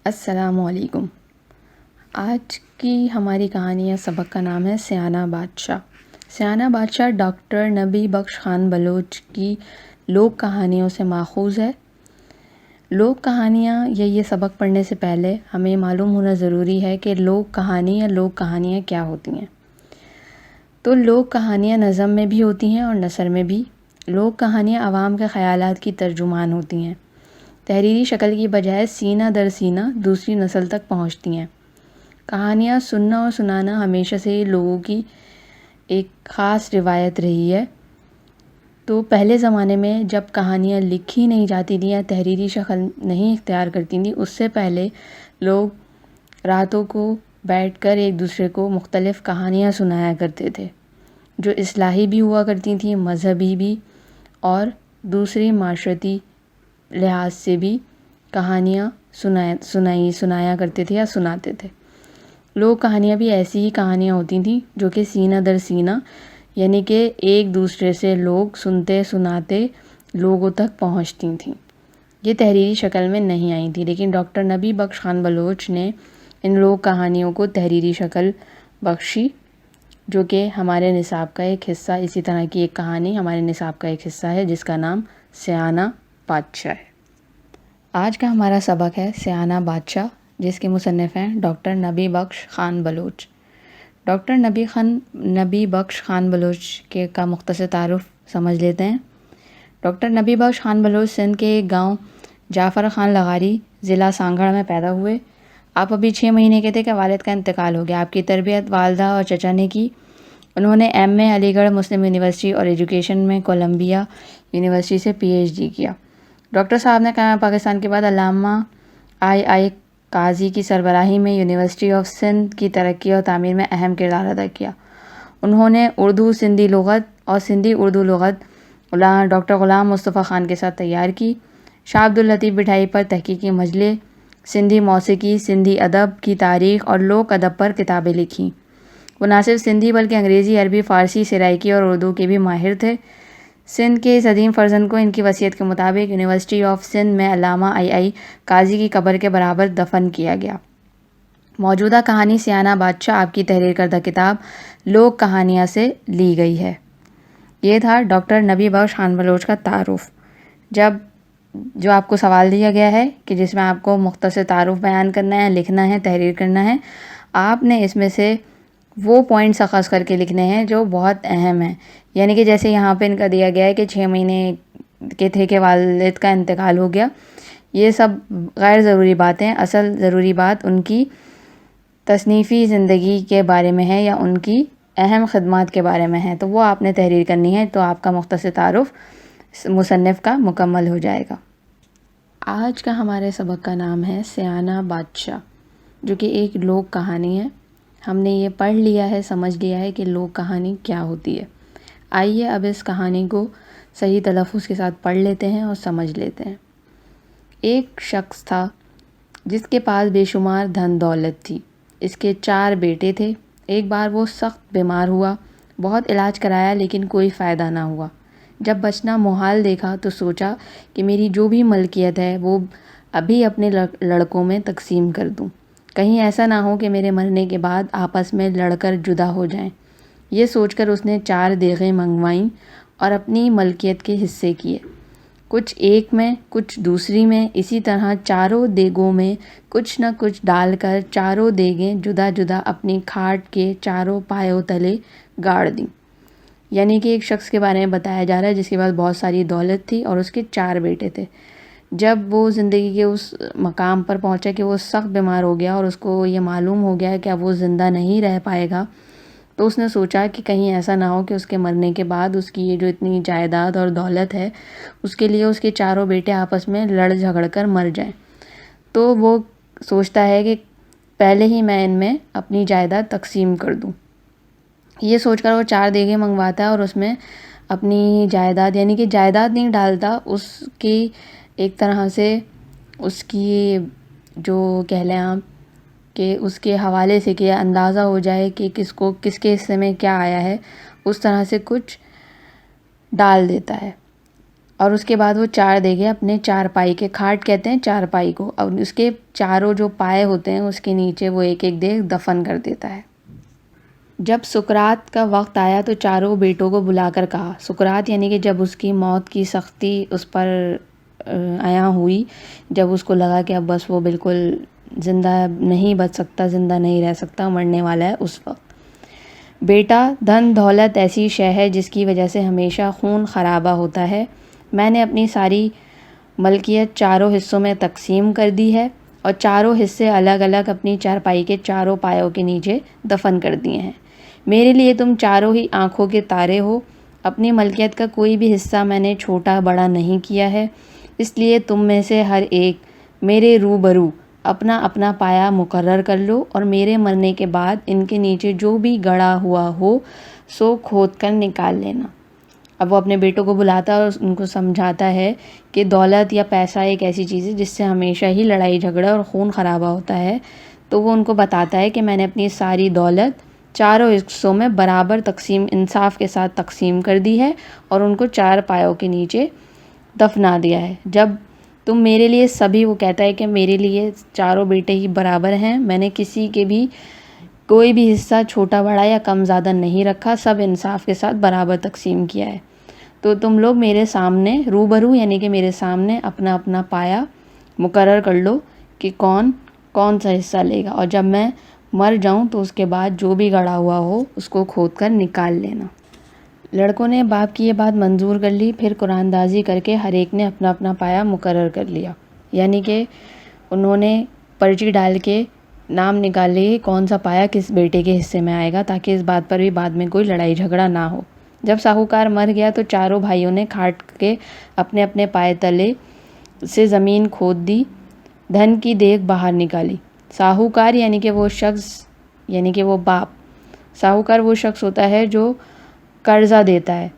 السلام علیکم۔ آج کی ہماری کہانی یا سبق کا نام ہے سیانہ بادشاہ۔ سیانہ بادشاہ ڈاکٹر نبی بخش خان بلوچ کی لوک کہانیوں سے ماخوذ ہے۔ لوک کہانیاں یا یہ سبق پڑھنے سے پہلے ہمیں معلوم ہونا ضروری ہے کہ لوک کہانی یا لوک کہانیاں کیا ہوتی ہیں۔ تو لوک کہانیاں نظم میں بھی ہوتی ہیں اور نثر میں بھی۔ لوک کہانیاں عوام کے خیالات کی ترجمان ہوتی ہیں، تحریری شکل کی بجائے سینہ در سینہ دوسری نسل تک پہنچتی ہیں۔ کہانیاں سننا اور سنانا ہمیشہ سے لوگوں کی ایک خاص روایت رہی ہے۔ تو پہلے زمانے میں جب کہانیاں لکھی نہیں جاتی تھیں یا تحریری شکل نہیں اختیار کرتی تھیں، اس سے پہلے لوگ راتوں کو بیٹھ کر ایک دوسرے کو مختلف کہانیاں سنایا کرتے تھے، جو اصلاحی بھی ہوا کرتی تھیں، مذہبی بھی اور دوسری معاشرتی لحاظ سے بھی کہانیاں سنایا کرتے تھے یا سناتے تھے۔ لوک کہانیاں بھی ایسی ہی کہانیاں ہوتی تھیں جو کہ سینہ در سینہ، یعنی کہ ایک دوسرے سے لوگ سنتے سناتے لوگوں تک پہنچتی تھیں۔ یہ تحریری شکل میں نہیں آئی تھی، لیکن ڈاکٹر نبی بخش خان بلوچ نے ان لوک کہانیوں کو تحریری شکل بخشی، جو کہ ہمارے نصاب کا ایک حصہ، اسی طرح کی ایک کہانی ہمارے نصاب کا ایک حصہ ہے جس کا نام سیانہ بادشاہ ہے۔ آج کا ہمارا سبق ہے سیانہ بادشاہ، جس کے مصنف ہیں ڈاکٹر نبی بخش خان بلوچ۔ ڈاکٹر نبی بخش خان بلوچ کا مختصر تعارف سمجھ لیتے ہیں۔ ڈاکٹر نبی بخش خان بلوچ سندھ کے ایک گاؤں جعفر خان لغاری، ضلع سانگھڑ میں پیدا ہوئے۔ آپ ابھی 6 مہینے کے تھے کہ والد کا انتقال ہو گیا۔ آپ کی تربیت والدہ اور چچا نے کی۔ انہوں نے ایم اے علی گڑھ مسلم یونیورسٹی اور ایجوکیشن میں کولمبیا یونیورسٹی سے پی ایچ ڈی کیا۔ ڈاکٹر صاحب نے پاکستان کے بعد علامہ آئی قاضی کی سربراہی میں یونیورسٹی آف سندھ کی ترقی اور تعمیر میں اہم کردار ادا کیا۔ انہوں نے اردو سندھی لغت اور سندھی اردو لغت ڈاکٹر غلام مصطفیٰ خان کے ساتھ تیار کی۔ شاہ عبد اللطیف بٹھائی پر تحقیقی مجلے، سندھی موسیقی، سندھی ادب کی تاریخ اور لوک ادب پر کتابیں لکھیں۔ وہ نہ صرف سندھی بلکہ انگریزی، عربی، فارسی، سرائیکی اور اردو کے بھی ماہر تھے۔ سندھ کے اس عظیم فرزند کو ان کی وصیت کے مطابق یونیورسٹی آف سندھ میں علامہ آئی قاضی کی قبر کے برابر دفن کیا گیا۔ موجودہ کہانی سیانہ بادشاہ آپ کی تحریر کردہ کتاب لوک کہانیاں سے لی گئی ہے۔ یہ تھا ڈاکٹر نبی بخش خان بلوچ کا تعارف۔ جو آپ کو سوال دیا گیا ہے کہ جس میں آپ کو مختصر تعارف بیان کرنا ہے، لکھنا ہے، تحریر کرنا ہے، آپ نے اس میں سے وہ پوائنٹس اخذ کر کے لکھنے ہیں جو بہت اہم ہیں۔ یعنی کہ جیسے یہاں پہ ان کا دیا گیا ہے کہ 6 مہینے کے تھے کہ والد کا انتقال ہو گیا، یہ سب غیر ضروری باتیں، اصل ضروری بات ان کی تصنیفی زندگی کے بارے میں ہے یا ان کی اہم خدمات کے بارے میں ہے، تو وہ آپ نے تحریر کرنی ہے، تو آپ کا مختصر تعارف مصنف کا مکمل ہو جائے گا۔ آج کا ہمارے سبق کا نام ہے سیانہ بادشاہ، جو کہ ایک لوک کہانی ہے۔ ہم نے یہ پڑھ لیا ہے، سمجھ لیا ہے کہ لوک کہانی کیا ہوتی ہے۔ آئیے اب اس کہانی کو صحیح تلفظ کے ساتھ پڑھ لیتے ہیں اور سمجھ لیتے ہیں۔ ایک شخص تھا جس کے پاس بے شمار دھن دولت تھی۔ اس کے 4 بیٹے تھے۔ ایک بار وہ سخت بیمار ہوا، بہت علاج کرایا لیکن کوئی فائدہ نہ ہوا۔ جب بچنا محال دیکھا تو سوچا کہ میری جو بھی ملکیت ہے وہ ابھی اپنے لڑکوں میں تقسیم کر دوں، کہیں ایسا نہ ہو کہ میرے مرنے کے بعد آپس میں لڑ کر جدا ہو جائیں۔ یہ سوچ کر اس نے 4 دیغیں منگوائیں اور اپنی ملکیت کے حصے کیے، کچھ ایک میں، کچھ دوسری میں، اسی طرح چاروں دیگوں میں کچھ نہ کچھ ڈال کر 4 دیگیں جدا جدا اپنی کھاٹ کے 4 پایوں تلے گاڑ دیں۔ یعنی کہ ایک شخص کے بارے میں بتایا جا رہا ہے جس کے پاس بہت ساری دولت تھی اور اس کے 4 بیٹے تھے۔ جب وہ زندگی کے اس مقام پر پہنچا کہ وہ سخت بیمار ہو گیا اور اس کو یہ معلوم ہو گیا کہ اب وہ زندہ نہیں رہ پائے گا، تو اس نے سوچا کہ کہیں ایسا نہ ہو کہ اس کے مرنے کے بعد اس کی یہ جو اتنی جائیداد اور دولت ہے، اس کے لیے اس کے 4 بیٹے آپس میں لڑ جھگڑ کر مر جائیں۔ تو وہ سوچتا ہے کہ پہلے ہی میں ان میں اپنی جائیداد تقسیم کر دوں۔ یہ سوچ کر وہ 4 دیگیں منگواتا ہے اور اس میں اپنی جائیداد، یعنی کہ جائیداد نہیں ڈالتا، اس کی ایک طرح سے اس کی جو کہہ لیں آپ کہ اس کے حوالے سے کہ اندازہ ہو جائے کہ کس کے حصے میں کیا آیا ہے، اس طرح سے کچھ ڈال دیتا ہے۔ اور اس کے بعد وہ 4 دیگیں اپنے چارپائی کے، کھاٹ کہتے ہیں چارپائی کو، اور اس کے چاروں جو پائے ہوتے ہیں اس کے نیچے وہ ایک ایک دیگ دفن کر دیتا ہے۔ جب سقراط کا وقت آیا تو چاروں بیٹوں کو بلا کر کہا، سقراط یعنی کہ جب اس کی موت کی سختی اس پر عیاں ہوئی، جب اس کو لگا کہ اب بس وہ بالکل زندہ نہیں بچ سکتا، زندہ نہیں رہ سکتا، مرنے والا ہے، اس وقت، بیٹا، دھن دولت ایسی شے ہے جس کی وجہ سے ہمیشہ خون خرابہ ہوتا ہے۔ میں نے اپنی ساری ملکیت چاروں حصوں میں تقسیم کر دی ہے اور چاروں حصے الگ الگ اپنی چارپائی کے چاروں پایوں کے نیچے دفن کر دیے ہیں۔ میرے لیے تم چاروں ہی آنکھوں کے تارے ہو، اپنی ملکیت کا کوئی بھی حصہ میں نے چھوٹا بڑا نہیں کیا ہے، اس لیے تم میں سے ہر ایک میرے روبرو اپنا اپنا پایا مقرر کر لو اور میرے مرنے کے بعد ان کے نیچے جو بھی گڑا ہوا ہو سو کھود کر نکال لینا۔ اب وہ اپنے بیٹوں کو بلاتا ہے اور ان کو سمجھاتا ہے کہ دولت یا پیسہ ایک ایسی چیز ہے جس سے ہمیشہ ہی لڑائی جھگڑا اور خون خرابہ ہوتا ہے، تو وہ ان کو بتاتا ہے کہ میں نے اپنی ساری دولت چاروں حصوں میں برابر تقسیم، انصاف کے ساتھ تقسیم کر دی ہے اور ان کو 4 پایوں کے نیچے دفنا دیا ہے۔ جب تم میرے لیے سبھی، وہ کہتا ہے کہ میرے لیے چاروں بیٹے ہی برابر ہیں، میں نے کسی کے بھی کوئی بھی حصہ چھوٹا بڑا یا کم زیادہ نہیں رکھا، سب انصاف کے ساتھ برابر تقسیم کیا ہے، تو تم لوگ میرے سامنے روبرو یعنی کہ میرے سامنے اپنا اپنا پایا مقرر کر لو کہ کون کون سا حصہ لے گا، اور جب میں مر جاؤں تو اس کے بعد جو بھی گڑا ہوا ہو اس کو کھود کر نکال لینا۔ لڑکوں نے باپ کی یہ بات منظور کر لی، پھر قرآن دازی کر کے ہر ایک نے اپنا اپنا پایا مقرر کر لیا، یعنی کہ انہوں نے پرچی ڈال کے نام نکال لی کون سا پایا کس بیٹے کے حصے میں آئے گا، تاکہ اس بات پر بھی بعد میں کوئی لڑائی جھگڑا نہ ہو۔ جب ساہوکار مر گیا تو چاروں بھائیوں نے کھاٹ کے اپنے اپنے پائے تلے سے زمین کھود دی، دھن کی دیگ باہر نکالی۔ ساہوکار یعنی کہ وہ شخص، یعنی کہ وہ باپ، ساہوکار وہ شخص ہوتا ہے جو قرضہ دیتا ہے،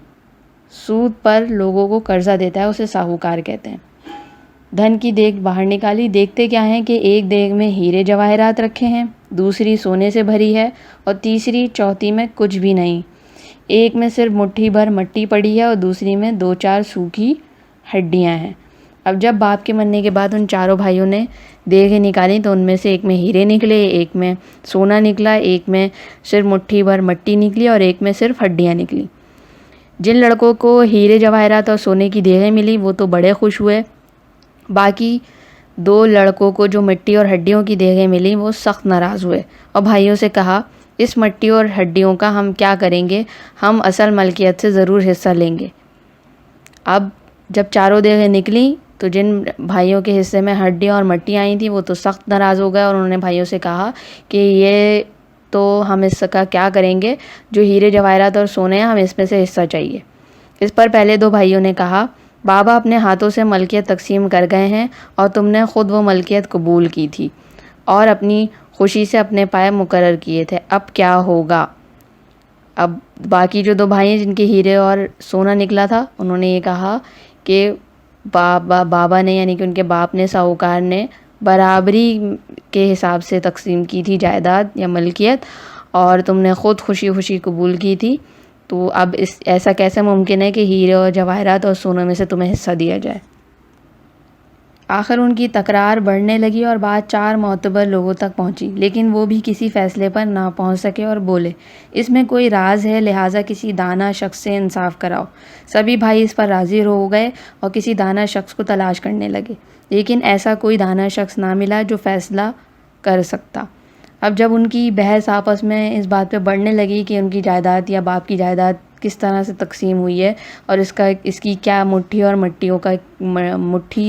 سود پر لوگوں کو قرضہ دیتا ہے، اسے ساہوکار کہتے ہیں۔ دھن کی دیگ باہر نکالی، دیکھتے کیا ہیں کہ ایک دیگ میں ہیرے جواہرات رکھے ہیں، دوسری سونے سے بھری ہے اور تیسری چوتھی میں کچھ بھی نہیں، ایک میں صرف مٹھی بھر مٹی پڑی ہے اور دوسری میں 2-4 سوکھی ہڈیاں ہیں۔ اب جب باپ کے مرنے کے بعد ان چاروں بھائیوں نے دیگیں نکالی تو ان میں سے ایک میں ہیرے نکلے، ایک میں سونا نکلا، ایک میں صرف مٹھی بھر مٹی نکلی اور ایک میں صرف ہڈیاں نکلی۔ جن لڑکوں کو ہیرے جواہرات اور سونے کی دیگیں ملی وہ تو بڑے خوش ہوئے، باقی 2 لڑکوں کو جو مٹی اور ہڈیوں کی دیگیں ملی وہ سخت ناراض ہوئے اور بھائیوں سے کہا، اس مٹی اور ہڈیوں کا ہم کیا کریں گے، ہم اصل ملکیت سے ضرور حصہ لیں گے۔ اب جب چاروں دیگیں نکلیں تو جن بھائیوں کے حصے میں ہڈیاں اور مٹی آئی تھیں وہ تو سخت ناراض ہو گئے اور انہوں نے بھائیوں سے کہا کہ یہ تو ہم اس کا کیا کریں گے، جو ہیرے جواہرات اور سونے ہیں ہم اس میں سے حصہ چاہیے۔ اس پر پہلے 2 بھائیوں نے کہا، بابا اپنے ہاتھوں سے ملکیت تقسیم کر گئے ہیں اور تم نے خود وہ ملکیت قبول کی تھی اور اپنی خوشی سے اپنے پائے مقرر کیے تھے، اب کیا ہوگا؟ اب باقی جو 2 بھائی ہیں جن کے ہیرے اور سونا نکلا تھا انہوں نے یہ کہا کہ بابا نے یعنی کہ ان کے باپ نے، ساہوکار نے برابری کے حساب سے تقسیم کی تھی جائیداد یا ملکیت اور تم نے خود خوشی خوشی قبول کی تھی، تو اب ایسا کیسے ممکن ہے کہ ہیرے اور جواہرات اور سونے میں سے تمہیں حصہ دیا جائے؟ آخر ان کی تکرار بڑھنے لگی اور بات 4 معتبر لوگوں تک پہنچی، لیکن وہ بھی کسی فیصلے پر نہ پہنچ سکے اور بولے، اس میں کوئی راز ہے، لہٰذا کسی دانا شخص سے انصاف کراؤ۔ سبھی بھائی اس پر راضی ہو گئے اور کسی دانا شخص کو تلاش کرنے لگے، لیکن ایسا کوئی دانا شخص نہ ملا جو فیصلہ کر سکتا۔ اب جب ان کی بحث آپس میں اس بات پہ بڑھنے لگی کہ ان کی جائیداد یا باپ کی جائیداد کس طرح سے تقسیم ہوئی ہے اور اس کی کیا مٹھی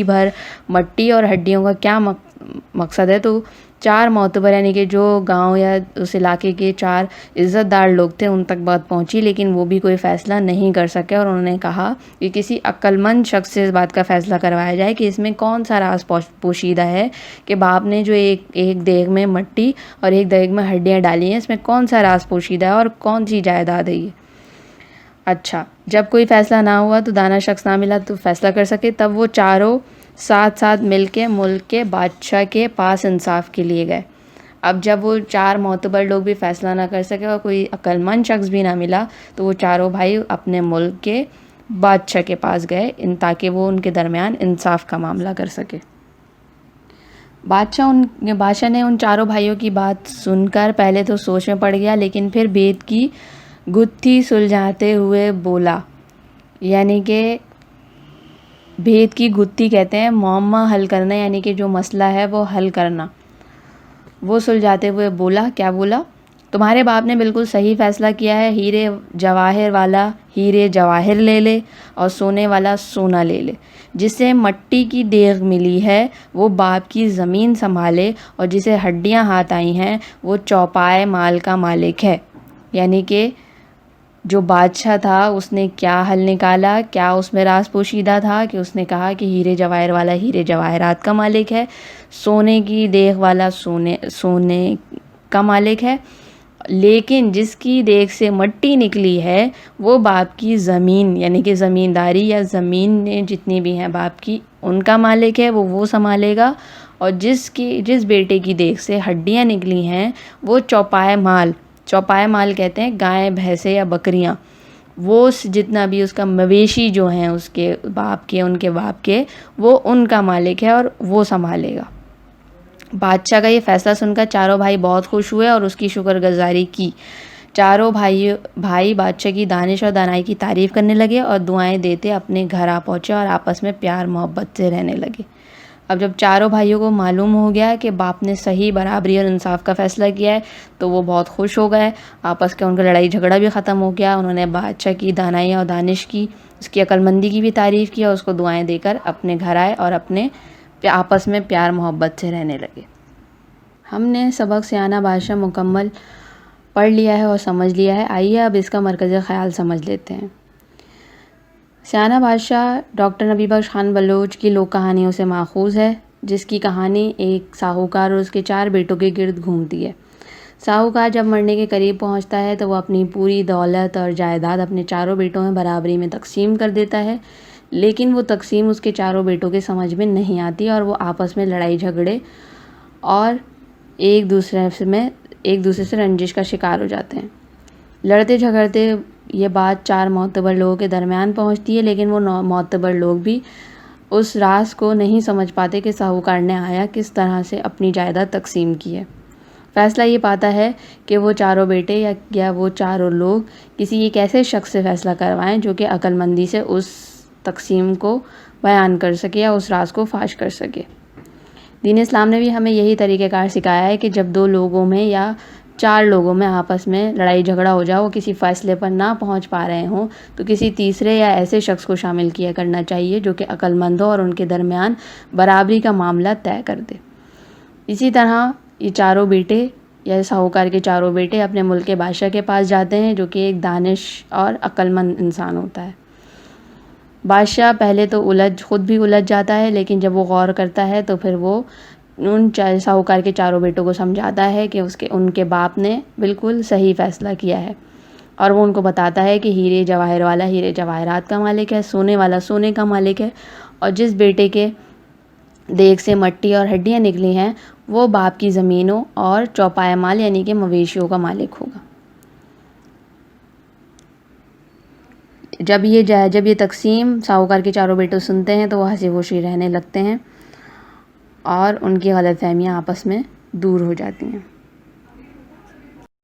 بھر مٹی اور ہڈیوں کا کیا مقصد ہے، تو 4 معتبر یعنی کہ جو گاؤں یا اس علاقے کے 4 عزت دار لوگ تھے ان تک بات پہنچی، لیکن وہ بھی کوئی فیصلہ نہیں کر سکے اور انہوں نے کہا کہ کسی عقل مند شخص سے اس بات کا فیصلہ کروایا جائے کہ اس میں کون سا راز پوشیدہ ہے کہ باپ نے جو ایک دیگ میں مٹی اور ایک دیگ میں ہڈیاں ڈالی ہیں، اس میں کون سا راز پوشیدہ ہے اور کون سی جائیداد ہے یہ۔ اچھا، جب کوئی فیصلہ نہ ہوا تو دانا شخص نہ ملا تو فیصلہ کر سکے، تب وہ چاروں ساتھ ساتھ مل کے ملک کے بادشاہ کے پاس انصاف کے لیے گئے۔ اب جب وہ 4 معتبر لوگ بھی فیصلہ نہ کر سکے اور کوئی عقل مند شخص بھی نہ ملا تو وہ چاروں بھائی اپنے ملک کے بادشاہ کے پاس گئے تاکہ وہ ان کے درمیان انصاف کا معاملہ کر سکے۔ بادشاہ نے ان چاروں بھائیوں کی بات سن کر پہلے تو سوچ میں پڑ گیا، لیکن پھر بھید کی گتھی سلجھاتے ہوئے بولا، یعنی کہ بھید کی گتھی کہتے ہیں معمہ حل کرنا، یعنی کہ جو مسئلہ ہے وہ حل کرنا۔ وہ سلجھاتے ہوئے بولا، کیا بولا؟ تمہارے باپ نے بالکل صحیح فیصلہ کیا ہے، ہیرے جواہر والا ہیرے جواہر لے لے اور سونے والا سونا لے لے۔ جسے مٹی کی دیغ ملی ہے وہ باپ کی زمین سنبھالے، اور جسے ہڈیاں ہاتھ آئی ہیں وہ چوپائے مال کا مالک ہے۔ یعنی کہ جو بادشاہ تھا اس نے کیا حل نکالا، کیا اس میں راز پوشیدہ تھا کہ اس نے کہا کہ ہیرے جواہر والا ہیرے جواہرات کا مالک ہے، سونے کی دیغ والا سونے کا مالک ہے، لیکن جس کی دیغ سے مٹی نکلی ہے وہ باپ کی زمین، یعنی کہ زمینداری یا زمین جتنی بھی ہیں باپ کی ان کا مالک ہے، وہ سنبھالے گا۔ اور جس بیٹے کی دیغ سے ہڈیاں نکلی ہیں وہ چوپائے مال کہتے ہیں گائے بھینسیں یا بکریاں، وہ جتنا بھی اس کا مویشی جو ہیں اس کے باپ کے ان کے باپ کے، وہ ان کا مالک ہے اور وہ سنبھالے گا۔ بادشاہ کا یہ فیصلہ سن کر چاروں بھائی بہت خوش ہوئے اور اس کی شکر گزاری کی۔ چاروں بھائی بادشاہ کی دانش اور دانائی کی تعریف کرنے لگے اور دعائیں دیتے اپنے گھر آ پہنچے اور آپس میں پیار محبت سے رہنے لگے۔ اب جب چاروں بھائیوں کو معلوم ہو گیا کہ باپ نے صحیح، برابری اور انصاف کا فیصلہ کیا ہے تو وہ بہت خوش ہو گئے۔ آپس کے ان کا لڑائی جھگڑا بھی ختم ہو گیا۔ انہوں نے بادشاہ کی دانائی اور دانش کی، اس کی عقل مندی کی بھی تعریف کی اور اس کو دعائیں دے کر اپنے گھر آئے اور اپنے آپس میں پیار محبت سے رہنے لگے۔ ہم نے سبق سیانہ بادشاہ مکمل پڑھ لیا ہے اور سمجھ لیا ہے۔ آئیے اب اس کا مرکزی خیال سمجھ لیتے ہیں۔ سیانہ بادشاہ ڈاکٹر نبی بخش خان بلوچ کی لوک کہانیوں سے ماخوذ ہے، جس کی کہانی ایک ساہوکار اور اس کے 4 بیٹوں کے گرد گھومتی ہے۔ ساہوکار جب مرنے کے قریب پہنچتا ہے تو وہ اپنی پوری دولت اور جائیداد اپنے 4 بیٹوں میں برابری میں تقسیم کر دیتا ہے، لیکن وہ تقسیم اس کے 4 بیٹوں کے سمجھ میں نہیں آتی اور وہ آپس میں لڑائی جھگڑے اور ایک دوسرے سے رنجش کا شکار ہو جاتے ہیں۔ لڑتے جھگڑتے یہ بات 4 معتبر لوگوں کے درمیان پہنچتی ہے، لیکن وہ معتبر لوگ بھی اس راز کو نہیں سمجھ پاتے کہ ساہوکار نے آیا کس طرح سے اپنی جائیداد تقسیم کی ہے۔ فیصلہ یہ پاتا ہے کہ وہ 4 بیٹے یا وہ 4 لوگ کسی ایک ایسے شخص سے فیصلہ کروائیں جو کہ عقل مندی سے اس تقسیم کو بیان کر سکے یا اس راز کو فاش کر سکے۔ دین اسلام نے بھی ہمیں یہی طریقہ کار سکھایا ہے کہ جب 2 لوگوں میں یا 4 لوگوں میں آپس میں لڑائی جھگڑا ہو جائے، وہ کسی فیصلے پر نہ پہنچ پا رہے ہوں تو کسی تیسرے یا ایسے شخص کو شامل کیا کرنا چاہیے جو کہ عقل مند ہو اور ان کے درمیان برابری کا معاملہ طے کر دے۔ اسی طرح یہ 4 بیٹے یا ساہوکار کے 4 بیٹے اپنے ملک کے بادشاہ کے پاس جاتے ہیں جو کہ ایک دانش اور عقل مند انسان ہوتا ہے۔ بادشاہ پہلے تو خود بھی الجھ جاتا ہے، لیکن جب وہ غور کرتا ہے تو پھر وہ ان ساہوکار کے 4 بیٹوں کو سمجھاتا ہے کہ ان کے باپ نے بالکل صحیح فیصلہ کیا ہے، اور وہ ان کو بتاتا ہے کہ ہیرے جواہر والا ہیرے جواہرات کا مالک ہے، سونے والا سونے کا مالک ہے، اور جس بیٹے کے دیغ سے مٹی اور ہڈیاں نکلی ہیں وہ باپ کی زمینوں اور چوپائے مال یعنی کہ مویشیوں کا مالک ہوگا۔ جب یہ تقسیم ساہوکار کے 4 بیٹے سنتے ہیں تو وہ ہنسی خوشی رہنے لگتے ہیں اور ان کی غلط فہمیاں آپس میں دور ہو جاتی ہیں۔